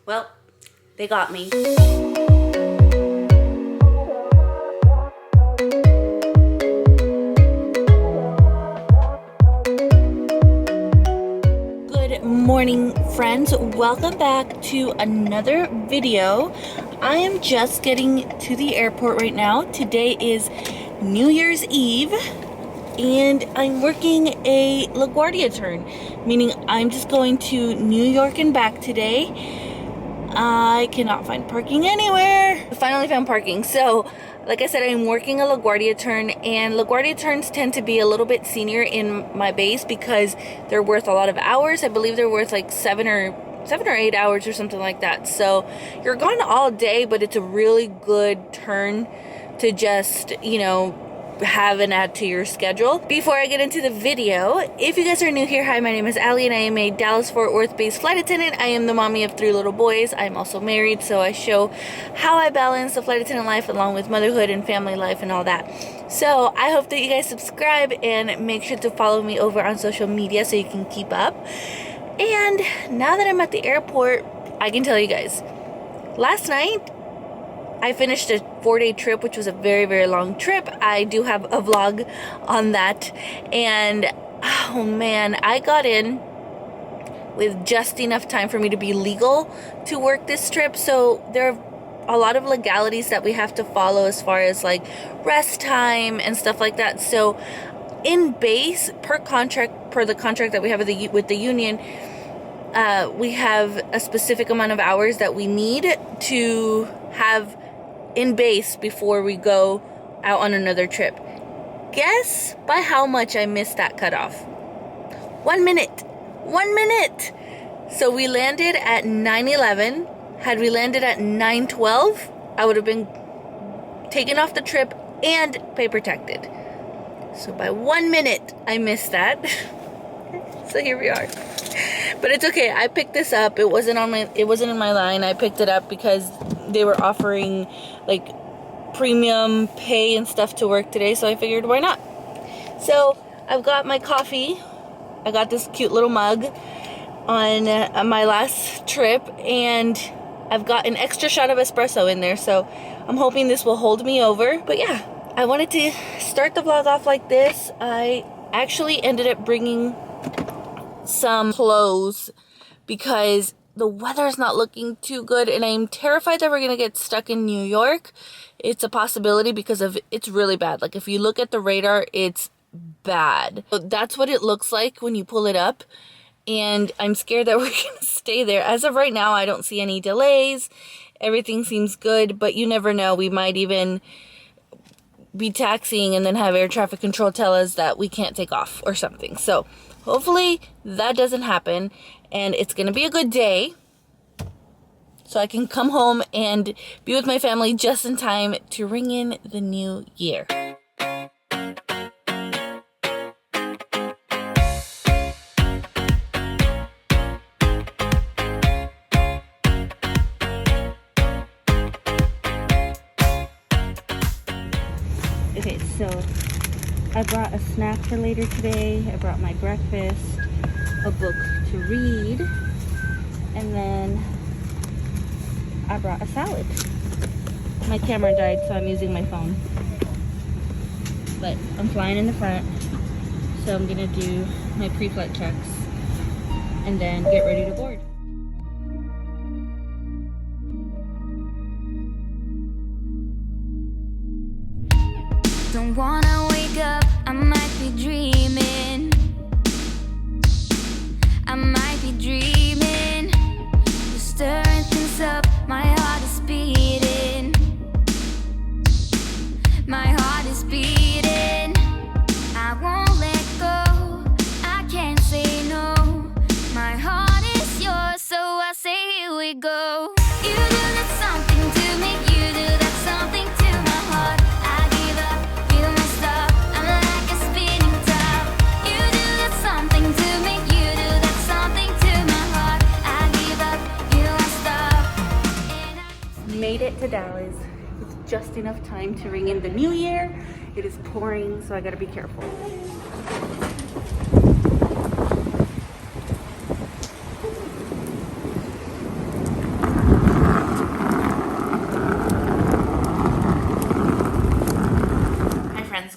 Well, they got me. Good morning, friends. Welcome back to another video. I am just getting to the airport right now. Today is New Year's Eve, and I'm working a LaGuardia turn, meaning I'm just going to New York and back today. I cannot find parking anywhere. I finally found parking. So, like I said, I'm working a LaGuardia turn, and LaGuardia turns tend to be a little bit senior in my base because they're worth a lot of hours. I believe they're worth like 7 or 8 hours or something like that. So you're gone all day, but it's a really good turn to just, have and add to your schedule. Before I get into the video, if you guys are new here, hi, my name is Allie and I am a Dallas-Fort Worth based flight attendant. I am the mommy of 3 little boys. I'm also married, so I show how I balance the flight attendant life along with motherhood and family life and all that. So I hope that you guys subscribe and make sure to follow me over on social media so you can keep up. And now that I'm at the airport, I can tell you guys, last night I finished a 4-day trip, which was a very, very long trip. I do have a vlog on that. And oh man, I got in with just enough time for me to be legal to work this trip. So there are a lot of legalities that we have to follow as far as like rest time and stuff like that. So in base, per the contract that we have with the union, we have a specific amount of hours that we need to have in base before we go out on another trip. Guess by how much I missed that cutoff? 1 minute. 1 minute. So we landed at 9:11. Had we landed at 9:12, I would have been taken off the trip and pay protected. So by 1 minute, I missed that. So here we are. But it's okay. I picked this up. It wasn't in my line. I picked it up because they were offering like premium pay and stuff to work today, so I figured why not. So I've got my coffee. I got this cute little mug on my last trip, and I've got an extra shot of espresso in there, so I'm hoping this will hold me over. But yeah, I wanted to start the vlog off like this. I actually ended up bringing some clothes because the weather's not looking too good, and I'm terrified that we're gonna get stuck in New York. It's a possibility because it's really bad. Like if you look at the radar, it's bad. So that's what it looks like when you pull it up, and I'm scared that we're gonna stay there. As of right now, I don't see any delays. Everything seems good, but you never know. We might even be taxiing and then have air traffic control tell us that we can't take off or something. So hopefully that doesn't happen, and it's gonna be a good day so I can come home and be with my family just in time to ring in the new year. Okay, so I brought a snack for later today. I brought my breakfast, a book to read, and then I brought a salad. My camera died, so I'm using my phone. But I'm flying in the front, so I'm gonna do my pre-flight checks and then get ready to board. Don't wanna wake up, I might be dreaming. I might be dreaming. You're stirring things up, my heart is beating. My heart is beating. I won't let go, I can't say no. My heart is yours, so I say here we go. You do that something to me, you do that something to my heart. I give up, you must stop, I'm like a spinning top. You do that something to me, you do that something to my heart. I give up, you must stop. Made it to Dallas with just enough time to ring in the new year. It is pouring, so I gotta be careful.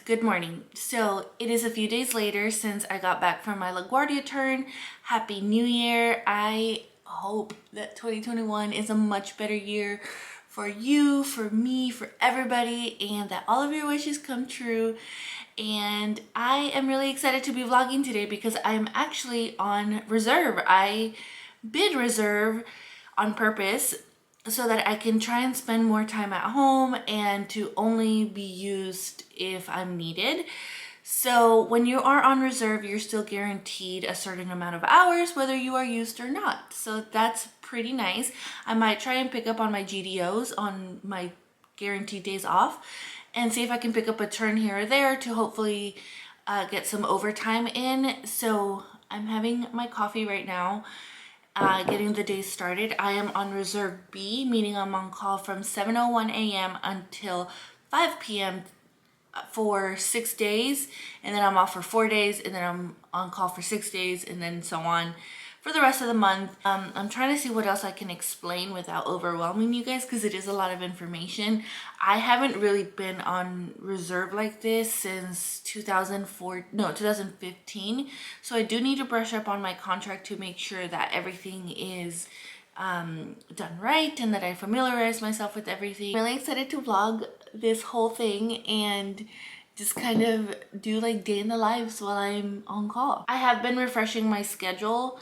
Good morning. So it is a few days later since I got back from my LaGuardia turn. Happy New Year. I hope that 2021 is a much better year for you, for me, for everybody, and that all of your wishes come true. And I am really excited to be vlogging today because I'm actually on reserve. I bid reserve on purpose so that I can try and spend more time at home and to only be used if I'm needed. So when you are on reserve, you're still guaranteed a certain amount of hours, whether you are used or not. So that's pretty nice. I might try and pick up on my GDOs on my guaranteed days off and see if I can pick up a turn here or there to hopefully get some overtime in. So I'm having my coffee right now. Getting the day started. I am on reserve B, meaning I'm on call from 7:01 a.m. until 5 p.m. for 6 days, and then I'm off for 4 days, and then I'm on call for 6 days, and then so on for the rest of the month. I'm trying to see what else I can explain without overwhelming you guys because it is a lot of information. I haven't really been on reserve like this since 2015. So I do need to brush up on my contract to make sure that everything is done right and that I familiarize myself with everything. I'm really excited to vlog this whole thing and just kind of do like day in the lives while I'm on call. I have been refreshing my schedule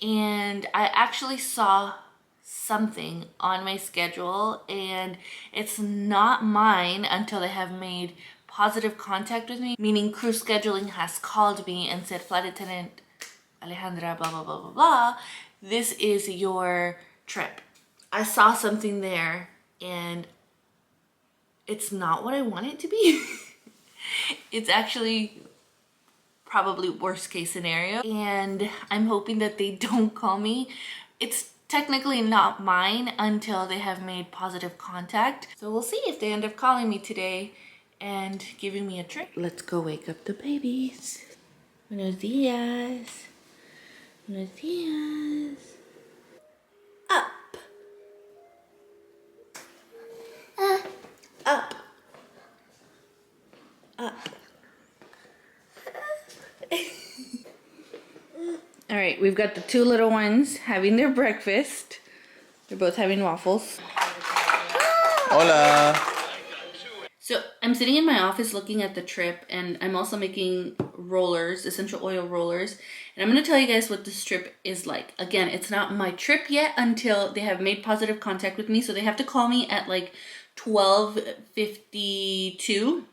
and I actually saw something on my schedule, and it's not mine until they have made positive contact with me, meaning crew scheduling has called me and said, Flight Attendant Alejandra, blah, blah, blah, blah, blah, this is your trip. I saw something there and it's not what I want it to be. It's actually probably worst case scenario, and I'm hoping that they don't call me. It's technically not mine until they have made positive contact. So we'll see if they end up calling me today and giving me a trip. Let's go wake up the babies. Buenos dias. Buenos dias. Up. Up. Up. All right, we've got the two little ones having their breakfast. They're both having waffles. Hola. So I'm sitting in my office looking at the trip, and I'm also making rollers, essential oil rollers. And I'm gonna tell you guys what this trip is like. Again, it's not my trip yet until they have made positive contact with me. So they have to call me at like 12:52.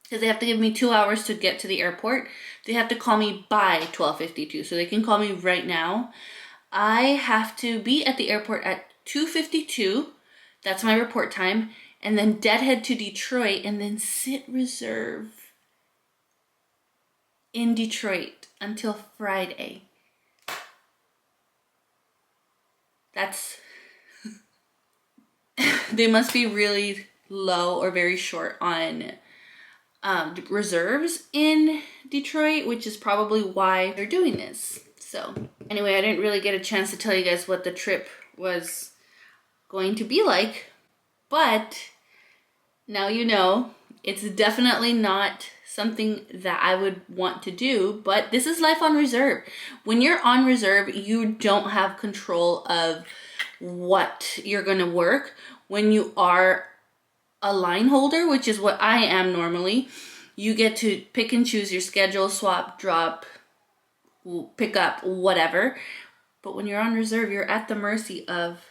Because they have to give me 2 hours to get to the airport. They have to call me by 12:52, so they can call me right now. I have to be at the airport at 2:52. That's my report time. And then deadhead to Detroit and then sit reserve in Detroit until Friday. That's... They must be really low or very short on reserves in Detroit, which is probably why they're doing this. So anyway, I didn't really get a chance to tell you guys what the trip was going to be like, but now you know. It's definitely not something that I would want to do, but this is life on reserve. When you're on reserve, you don't have control of what you're gonna work. When you are a line holder, which is what I am normally, you get to pick and choose your schedule, swap, drop, pick up, whatever. But when you're on reserve, you're at the mercy of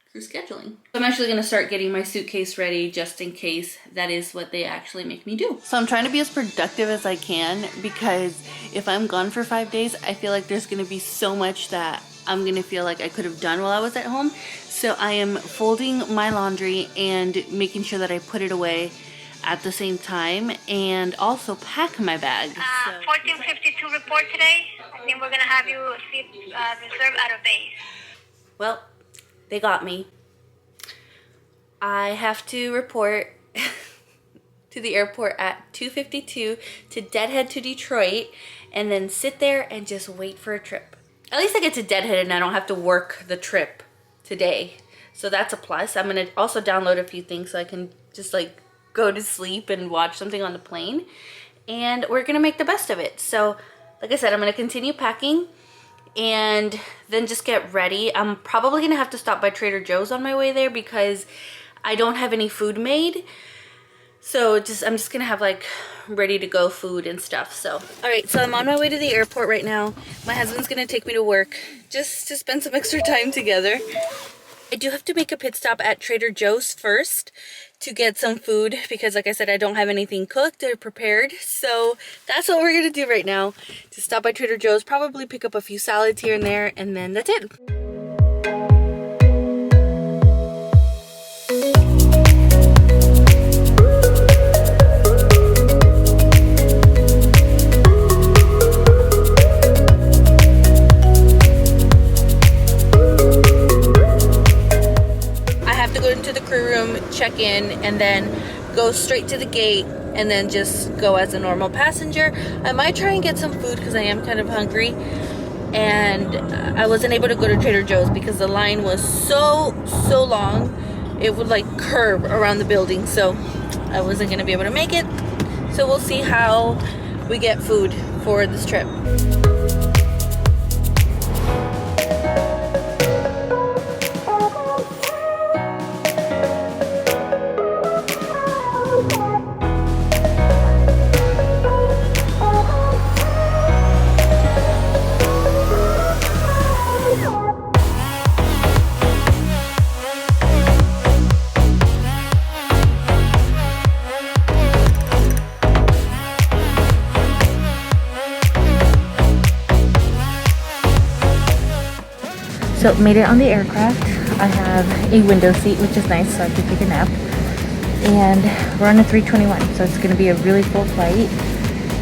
crew scheduling. I'm actually gonna start getting my suitcase ready just in case that is what they actually make me do. So I'm trying to be as productive as I can, because if I'm gone for 5 days, I feel like there's gonna be so much that I'm gonna feel like I could have done while I was at home. So I am folding my laundry and making sure that I put it away at the same time, and also pack my bag. 1452 report today. I think we're gonna have you seat reserved out of base. Well, they got me. I have to report to the airport at 2:52 to deadhead to Detroit, and then sit there and just wait for a trip. At least I get to deadhead and I don't have to work the trip today. So that's a plus. I'm gonna also download a few things so I can just like go to sleep and watch something on the plane. And we're gonna make the best of it. So, like I said, I'm gonna continue packing and then just get ready. I'm probably gonna have to stop by Trader Joe's on my way there because I don't have any food made. So I'm just gonna have like ready to go food and stuff. So, all right, so I'm on my way to the airport right now. My husband's gonna take me to work just to spend some extra time together. I do have to make a pit stop at Trader Joe's first to get some food because, like I said, I don't have anything cooked or prepared. So that's what we're gonna do right now. Just stop by Trader Joe's, probably pick up a few salads here and there, and then that's it. Check in and then go straight to the gate and then just go as a normal passenger. I might try and get some food because I am kind of hungry, and I wasn't able to go to Trader Joe's because the line was so long. It would like curve around the building, so I wasn't gonna be able to make it. So we'll see how we get food for this trip. So made it on the aircraft. I have a window seat, which is nice, so I can take a nap. And we're on a 321, so it's going to be a really full flight.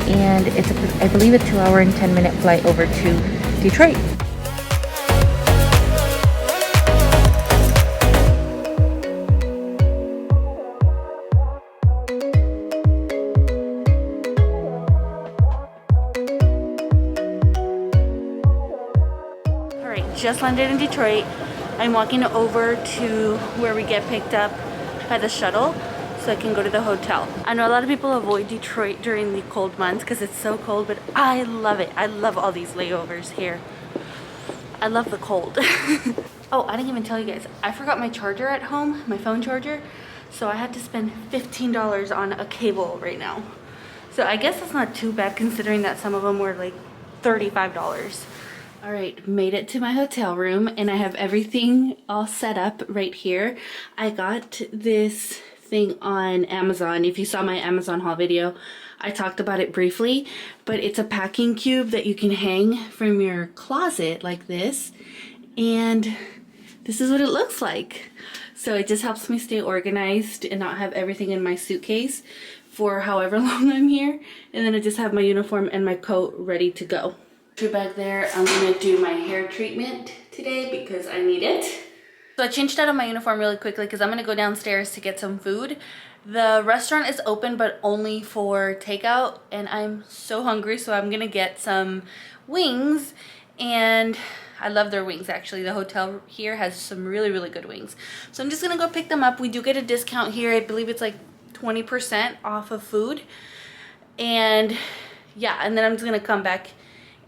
And it's, I believe, a 2 hour and 10-minute flight over to Detroit. Just landed in Detroit. I'm walking over to where we get picked up by the shuttle so I can go to the hotel. I know a lot of people avoid Detroit during the cold months because it's so cold, but I love it. I love all these layovers here. I love the cold. Oh, I didn't even tell you guys. I forgot my charger at home, my phone charger. So I had to spend $15 on a cable right now. So I guess that's not too bad considering that some of them were like $35. All right, made it to my hotel room and I have everything all set up right here. I got this thing on Amazon. If you saw my Amazon haul video, I talked about it briefly, but it's a packing cube that you can hang from your closet like this. And this is what it looks like. So it just helps me stay organized and not have everything in my suitcase for however long I'm here. And then I just have my uniform and my coat ready to go. Back there, I'm gonna do my hair treatment today because I need it. So I changed out of my uniform really quickly because I'm gonna go downstairs to get some food. The restaurant is open but only for takeout and I'm so hungry, so I'm gonna get some wings. And I love their wings actually. The hotel here has some really good wings. So I'm just gonna go pick them up. We do get a discount here. I believe it's like 20% off of food. And yeah, and then I'm just gonna come back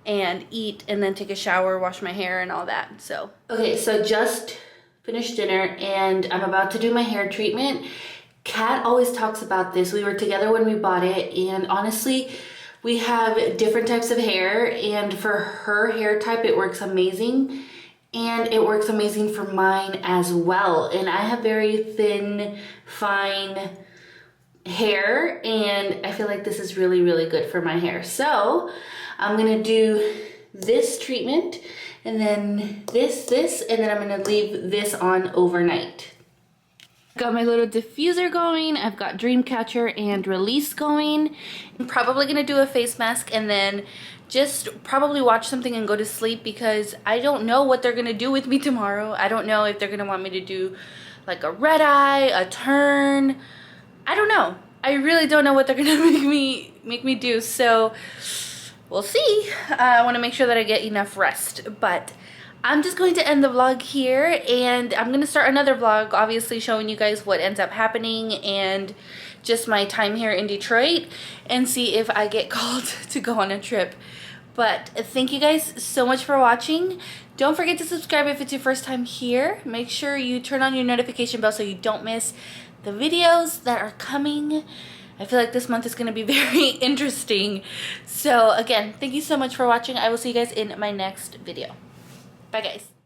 and eat and then take a shower, wash my hair and all that. So okay, so just finished dinner and I'm about to do my hair treatment. Kat always talks about this. We were together when we bought it, and honestly we have different types of hair, and for her hair type it works amazing, and it works amazing for mine as well. And I have very thin, fine hair, and I feel like this is really good for my hair. So I'm gonna do this treatment and then this, and then I'm gonna leave this on overnight. Got my little diffuser going. I've got Dreamcatcher and Release going. I'm probably gonna do a face mask and then just probably watch something and go to sleep because I don't know what they're gonna do with me tomorrow. I don't know if they're gonna want me to do like a red eye, a turn. I don't know. I really don't know what they're gonna make me do. So we'll see. I want to make sure that I get enough rest, but I'm just going to end the vlog here, and I'm going to start another vlog, obviously showing you guys what ends up happening and just my time here in Detroit and see if I get called to go on a trip. But thank you guys so much for watching. Don't forget to subscribe if it's your first time here. Make sure you turn on your notification bell so you don't miss the videos that are coming. I feel like this month is going to be very interesting. So again, thank you so much for watching. I will see you guys in my next video. Bye guys.